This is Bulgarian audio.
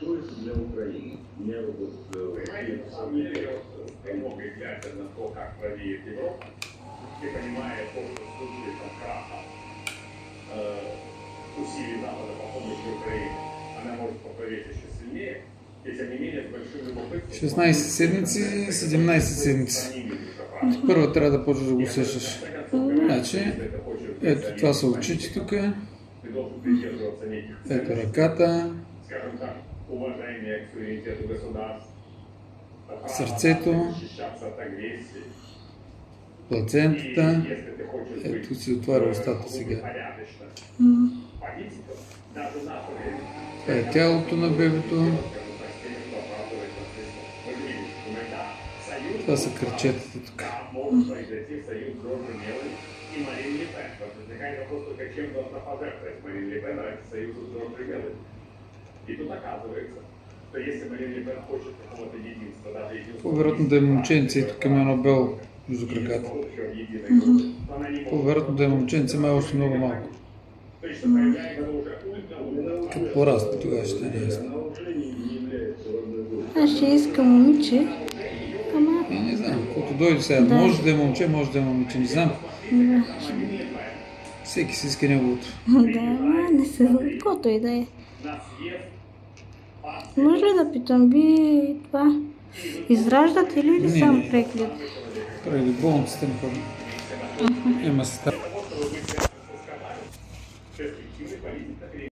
Что это для Украины? Меня вот Понимаете, на самом деле, много глядя на то, как правеет Европа, и понимая то, что в случае там краха усилий Запада по помощи Украине, она может поправить еще сильнее, и тем не менее с большим любопытством... 16 седмици, 17 седмици. Първо трябва да почваш да го усещаш. Значи, ето това са очите тук. Ето ръката. Сърцето. Плацентата. Ето си отваря устата сега. Това е тялото на бебето. Това са кръчетата тук. По-вероятно да е момченце и тук има едно бело между краката. По-вероятно да е момченце, ма е още много малко. Като порасне, тогава ще не е ясно. Аз ще искам момиче. Не знам, колко дойде сега. Да. Може да е момче, може да е момиче, не знам. Да. Всеки си иска неговото. Да, не се знам, каквото и да е. Може ли да питам, ви това израждате ли или сам преглед? Преди болницата не ходи. Има сестра.